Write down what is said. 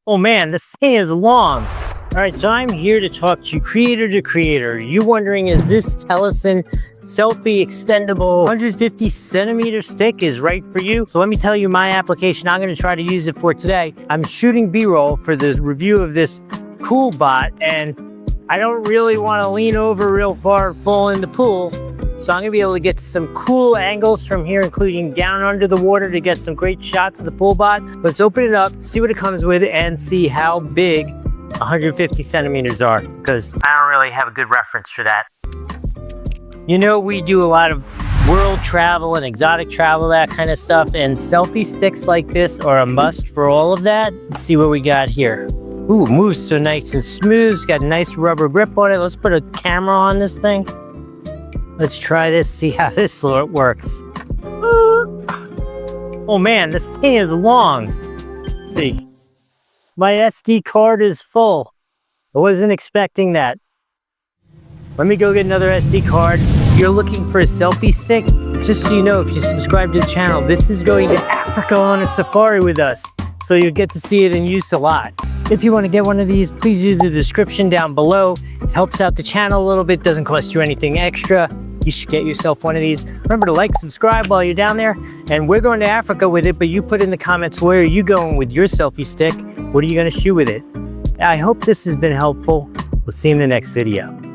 Oh man, this thing is long. All right, so I'm here to talk to you creator to creator. You wondering, is this TELESIN selfie extendable 150 centimeter stick is right for you? So let me tell you my application. I'm gonna try to use it for today. I'm shooting B-roll for the review of this cool bot, and I don't really wanna lean over real far and fall in the pool. So I'm gonna be able to get some cool angles from here, including down under the water to get some great shots of the pool bot. Let's open it up, see what it comes with, and see how big 150 centimeters are, because I don't really have a good reference for that. You know, we do a lot of world travel and exotic travel, that kind of stuff, and selfie sticks like this are a must for all of that. Let's see what we got here. Ooh, moves so nice and smooth. It's got a nice rubber grip on it. Let's put a camera on this thing. Let's try this, see how this works. Oh man, this thing is long. Let's see. My SD card is full. I wasn't expecting that. Let me go get another SD card. If you're looking for a selfie stick, just so you know, if you subscribe to the channel, this is going to Africa on a safari with us. So you'll get to see it in use a lot. If you want to get one of these, please use the description down below. It helps out the channel a little bit, doesn't cost you anything extra. You should get yourself one of these. Remember to like, subscribe while you're down there. And we're going to Africa with it, but you put in the comments, where are you going with your selfie stick? What are you going to shoot with it? I hope this has been helpful. We'll see you in the next video.